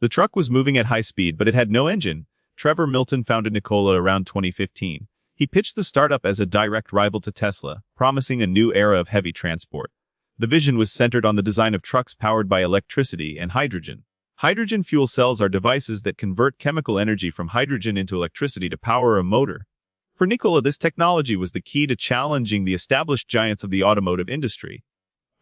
The truck was moving at high speed, but it had no engine. Trevor Milton founded Nikola around 2015. He pitched the startup as a direct rival to Tesla, promising a new era of heavy transport. The vision was centered on the design of trucks powered by electricity and hydrogen. Hydrogen fuel cells are devices that convert chemical energy from hydrogen into electricity to power a motor. For Nikola, this technology was the key to challenging the established giants of the automotive industry.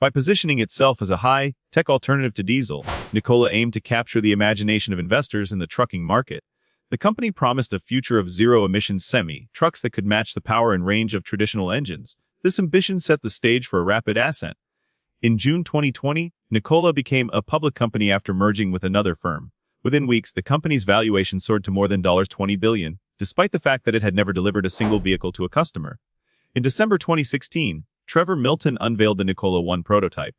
By positioning itself as a high-tech alternative to diesel, Nikola aimed to capture the imagination of investors in the trucking market. The company promised a future of zero-emission semi-trucks that could match the power and range of traditional engines. This ambition set the stage for a rapid ascent. In June 2020, Nikola became a public company after merging with another firm. Within weeks, the company's valuation soared to more than $20 billion, despite the fact that it had never delivered a single vehicle to a customer. In December 2016, Trevor Milton unveiled the Nikola One prototype.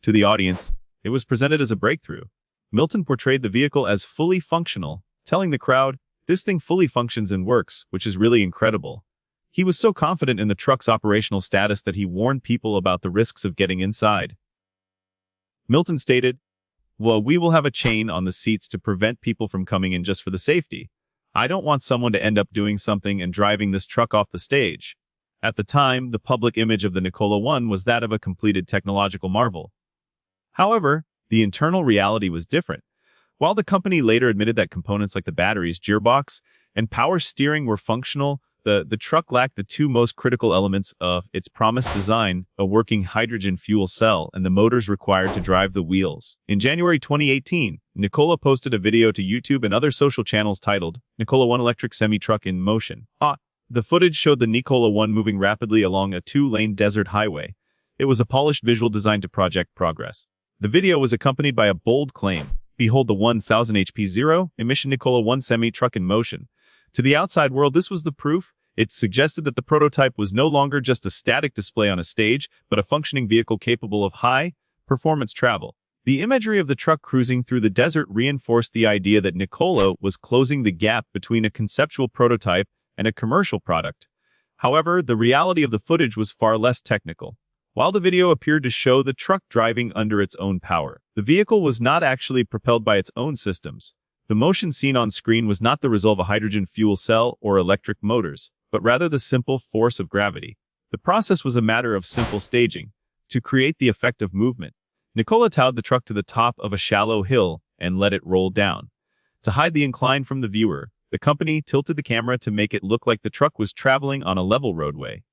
To the audience, it was presented as a breakthrough. Milton portrayed the vehicle as fully functional, telling the crowd, "This thing fully functions and works, which is really incredible." He was so confident in the truck's operational status that he warned people about the risks of getting inside. Milton stated, "Well, we will have a chain on the seats to prevent people from coming in just for the safety. I don't want someone to end up doing something and driving this truck off the stage." At the time, the public image of the Nikola One was that of a completed technological marvel. However, the internal reality was different. While the company later admitted that components like the batteries, gearbox, and power steering were functional, the truck lacked the two most critical elements of its promised design, a working hydrogen fuel cell and the motors required to drive the wheels. In January 2018, Nikola posted a video to YouTube and other social channels titled, "Nikola One Electric Semi-Truck in Motion." The footage showed the Nikola One moving rapidly along a two-lane desert highway. It was a polished visual designed to project progress. The video was accompanied by a bold claim, "Behold the 1000 HP zero-emission Nikola One semi-truck in motion." To the outside world, this was the proof. It suggested that the prototype was no longer just a static display on a stage, but a functioning vehicle capable of high-performance travel. The imagery of the truck cruising through the desert reinforced the idea that Nikola was closing the gap between a conceptual prototype and a commercial product. However, the reality of the footage was far less technical. While the video appeared to show the truck driving under its own power, the vehicle was not actually propelled by its own systems. The motion seen on screen was not the result of a hydrogen fuel cell or electric motors, but rather the simple force of gravity. The process was a matter of simple staging. To create the effect of movement, Nikola towed the truck to the top of a shallow hill and let it roll down. To hide the incline from the viewer, the company tilted the camera to make it look like the truck was traveling on a level roadway.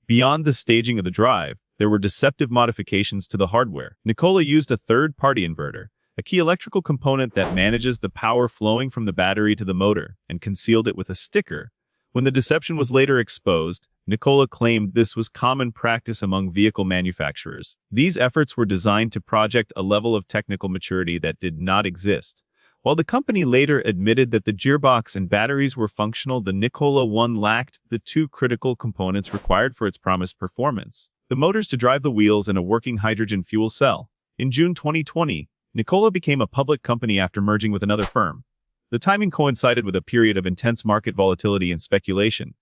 Beyond the staging of the drive, there were deceptive modifications to the hardware. Nikola used a third-party inverter, a key electrical component that manages the power flowing from the battery to the motor, and concealed it with a sticker. When the deception was later exposed, Nikola claimed this was common practice among vehicle manufacturers. These efforts were designed to project a level of technical maturity that did not exist. While the company later admitted that the gearbox and batteries were functional, the Nikola One lacked the two critical components required for its promised performance: the motors to drive the wheels and a working hydrogen fuel cell. In June 2020, Nikola became a public company after merging with another firm. The timing coincided with a period of intense market volatility and speculation.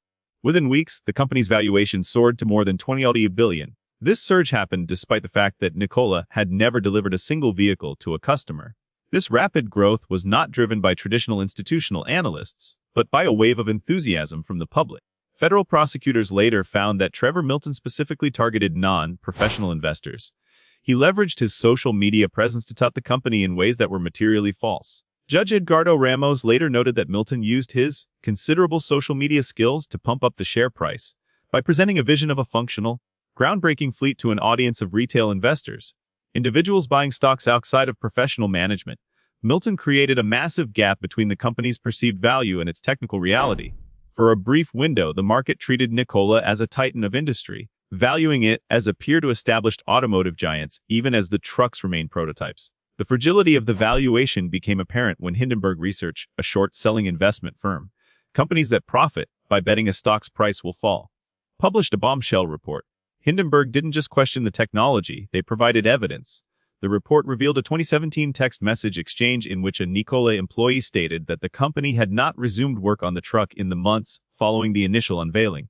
Within weeks, the company's valuation soared to more than $20 billion. This surge happened despite the fact that Nikola had never delivered a single vehicle to a customer. This rapid growth was not driven by traditional institutional analysts, but by a wave of enthusiasm from the public. Federal prosecutors later found that Trevor Milton specifically targeted non-professional investors. He leveraged his social media presence to tout the company in ways that were materially false. Judge Edgardo Ramos later noted that Milton used his considerable social media skills to pump up the share price by presenting a vision of a functional, groundbreaking fleet to an audience of retail investors, individuals buying stocks outside of professional management. Milton created a massive gap between the company's perceived value and its technical reality. For a brief window, the market treated Nikola as a titan of industry, valuing it as a peer to established automotive giants, even as the trucks remained prototypes. The fragility of the valuation became apparent when Hindenburg Research, a short-selling investment firm, companies that profit by betting a stock's price will fall, published a bombshell report. Hindenburg didn't just question the technology, they provided evidence. The report revealed a 2017 text message exchange in which a Nikola employee stated that the company had not resumed work on the truck in the months following the initial unveiling.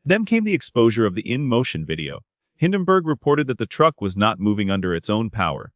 Then came the exposure of the in-motion video. Hindenburg reported that the truck was not moving under its own power.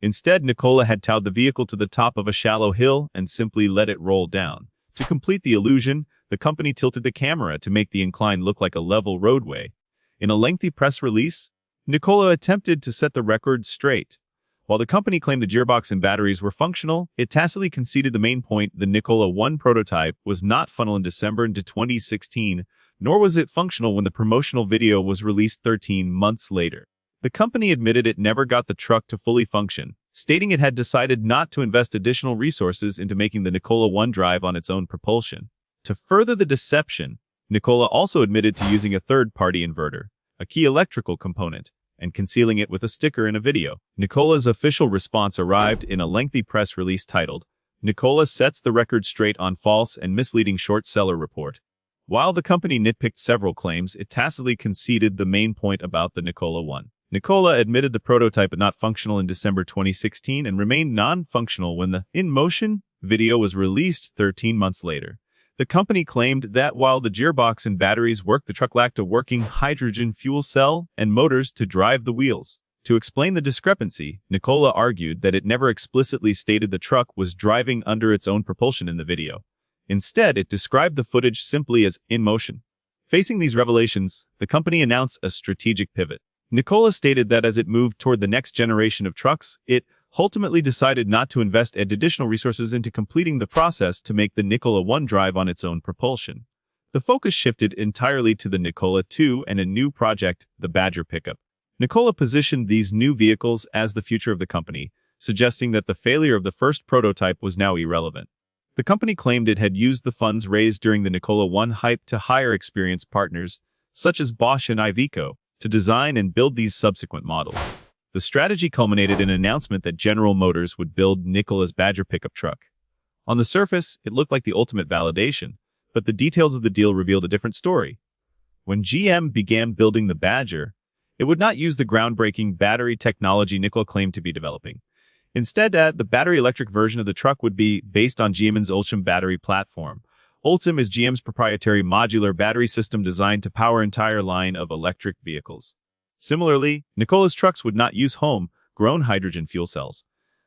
Instead, Nikola had towed the vehicle to the top of a shallow hill and simply let it roll down. To complete the illusion, the company tilted the camera to make the incline look like a level roadway. In a lengthy press release, Nikola attempted to set the record straight. While the company claimed the gearbox and batteries were functional, it tacitly conceded the main point: the Nikola 1 prototype was not functional in December into 2016, nor was it functional when the promotional video was released 13 months later. The company admitted it never got the truck to fully function, stating it had decided not to invest additional resources into making the Nikola 1 drive on its own propulsion. To further the deception, Nikola also admitted to using a third-party inverter, a key electrical component, and concealing it with a sticker in a video. Nikola's official response arrived in a lengthy press release titled, "Nikola Sets the Record Straight on False and Misleading Short Seller Report." While the company nitpicked several claims, it tacitly conceded the main point about the Nikola 1. Nikola admitted the prototype was not functional in December 2016 and remained non-functional when the In Motion video was released 13 months later. The company claimed that while the gearbox and batteries worked, the truck lacked a working hydrogen fuel cell and motors to drive the wheels. To explain the discrepancy, Nikola argued that it never explicitly stated the truck was driving under its own propulsion in the video. Instead, it described the footage simply as in motion. Facing these revelations, the company announced a strategic pivot. Nikola stated that as it moved toward the next generation of trucks, it ultimately decided not to invest additional resources into completing the process to make the Nikola 1 drive on its own propulsion. The focus shifted entirely to the Nikola 2 and a new project, the Badger pickup. Nikola positioned these new vehicles as the future of the company, suggesting that the failure of the first prototype was now irrelevant. The company claimed it had used the funds raised during the Nikola 1 hype to hire experienced partners, such as Bosch and Iveco, to design and build these subsequent models. The strategy culminated in an announcement that General Motors would build Nikola's Badger pickup truck. On the surface, it looked like the ultimate validation, but the details of the deal revealed a different story. When GM began building the Badger, it would not use the groundbreaking battery technology Nikola claimed to be developing. Instead, the battery electric version of the truck would be based on GM's Ultium battery platform. Ultium is GM's proprietary modular battery system designed to power an entire line of electric vehicles. Similarly, Nikola's trucks would not use home-grown hydrogen fuel cells.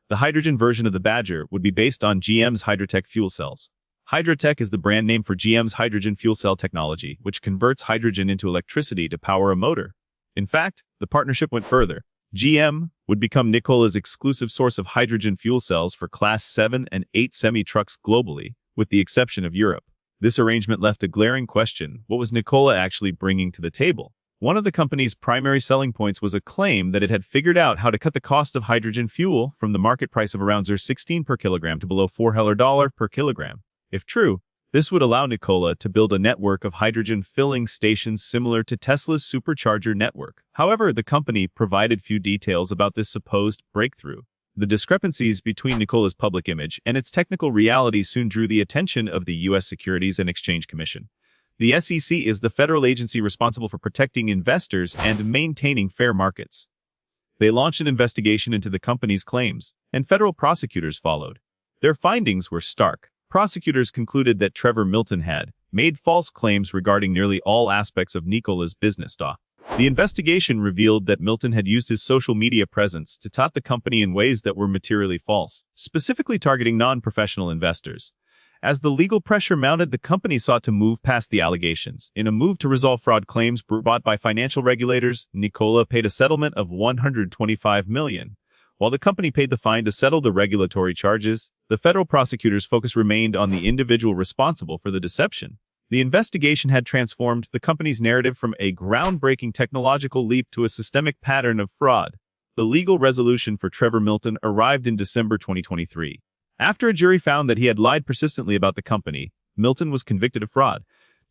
The hydrogen version of the Badger would be based on GM's Hydrotec fuel cells. Hydrotec is the brand name for GM's hydrogen fuel cell technology, which converts hydrogen into electricity to power a motor. In fact, the partnership went further. GM would become Nikola's exclusive source of hydrogen fuel cells for Class 7 and 8 semi-trucks globally, with the exception of Europe. This arrangement left a glaring question: what was Nikola actually bringing to the table? One of the company's primary selling points was a claim that it had figured out how to cut the cost of hydrogen fuel from the market price of around $0.16 per kilogram to below $4 per kilogram. If true, this would allow Nikola to build a network of hydrogen filling stations similar to Tesla's supercharger network. However, the company provided few details about this supposed breakthrough. The discrepancies between Nikola's public image and its technical reality soon drew the attention of the U.S. Securities and Exchange Commission. The SEC is the federal agency responsible for protecting investors and maintaining fair markets. They launched an investigation into the company's claims, and federal prosecutors followed. Their findings were stark. Prosecutors concluded that Trevor Milton had made false claims regarding nearly all aspects of Nikola's business. The investigation revealed that Milton had used his social media presence to tout the company in ways that were materially false, specifically targeting non-professional investors. As the legal pressure mounted, the company sought to move past the allegations. In a move to resolve fraud claims brought by financial regulators, Nikola paid a settlement of $125 million. While the company paid the fine to settle the regulatory charges, the federal prosecutors' focus remained on the individual responsible for the deception. The investigation had transformed the company's narrative from a groundbreaking technological leap to a systemic pattern of fraud. The legal resolution for Trevor Milton arrived in December 2023. After a jury found that he had lied persistently about the company, Milton was convicted of fraud.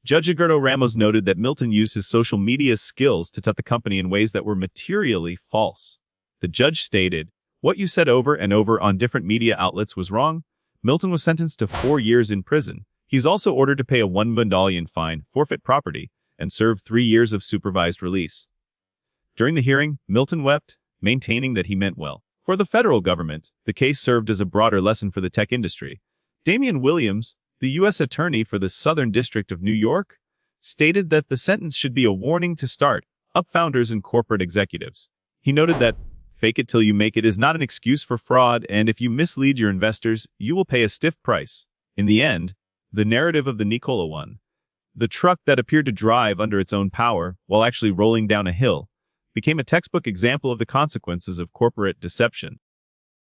Judge Egberto Ramos noted that Milton used his social media skills to tout the company in ways that were materially false. The judge stated, "What you said over and over on different media outlets was wrong." Milton was sentenced to 4 years in prison. He's also ordered to pay a $1 million fine, forfeit property, and serve 3 years of supervised release. During the hearing, Milton wept, maintaining that he meant well. For the federal government, the case served as a broader lesson for the tech industry. Damian Williams, the U.S. Attorney for the Southern District of New York, stated that the sentence should be a warning to start-up founders and corporate executives. He noted that Fake it till you make it is not an excuse for fraud, and if you mislead your investors, you will pay a stiff price. In the end, the narrative of the Nikola won. The truck that appeared to drive under its own power, while actually rolling down a hill, became a textbook example of the consequences of corporate deception.